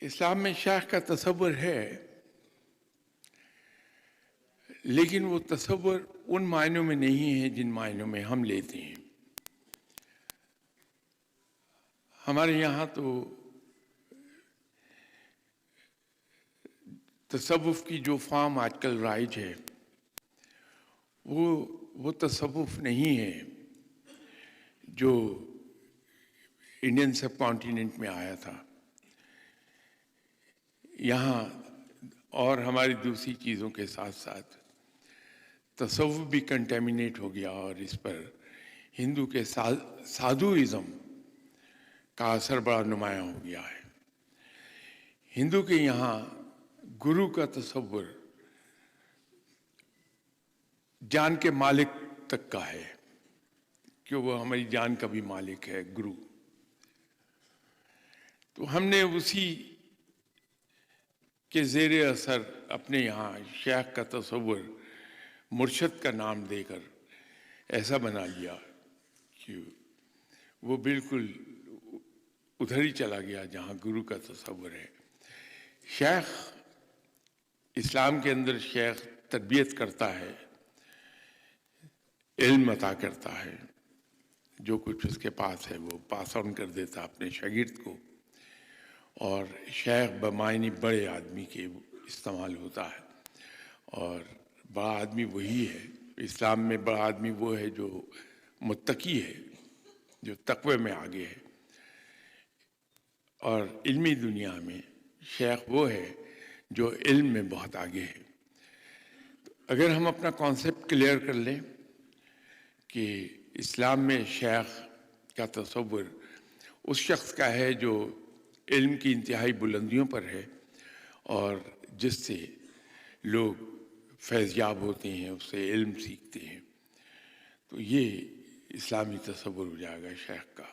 اسلام میں شیخ کا تصور ہے، لیکن وہ تصور ان معنوں میں نہیں ہے جن معنوں میں ہم لیتے ہیں۔ ہمارے یہاں تو تصوف کی جو فارم آج کل رائج ہے وہ تصوف نہیں ہے جو انڈین سب کانٹیننٹ میں آیا تھا۔ یہاں اور ہماری دوسری چیزوں کے ساتھ ساتھ تصوف بھی کنٹیمنیٹ ہو گیا، اور اس پر ہندو کے سادھوازم کا اثر بڑا نمایاں ہو گیا ہے۔ ہندو کے یہاں گرو کا تصور جان کے مالک تک کا ہے کہ وہ ہماری جان کا بھی مالک ہے، گرو۔ تو ہم نے اسی کے زیر اثر اپنے یہاں شیخ کا تصور مرشد کا نام دے کر ایسا بنا لیا کہ وہ بالکل ادھر ہی چلا گیا جہاں گرو کا تصور ہے۔ شیخ اسلام کے اندر شیخ تربیت کرتا ہے، علم عطا کرتا ہے، جو کچھ اس کے پاس ہے وہ پاس آن کر دیتا اپنے شاگرد کو، اور شیخ بمعنی بڑے آدمی کے استعمال ہوتا ہے، اور بڑا آدمی وہی ہے۔ اسلام میں بڑا آدمی وہ ہے جو متقی ہے، جو تقوی میں آگے ہے، اور علمی دنیا میں شیخ وہ ہے جو علم میں بہت آگے ہے۔ اگر ہم اپنا کانسیپٹ کلیئر کر لیں کہ اسلام میں شیخ کا تصور اس شخص کا ہے جو علم کی انتہائی بلندیوں پر ہے اور جس سے لوگ فیض یاب ہوتے ہیں، اس سے علم سیکھتے ہیں، تو یہ اسلامی تصور ہو جائے گا شیخ کا۔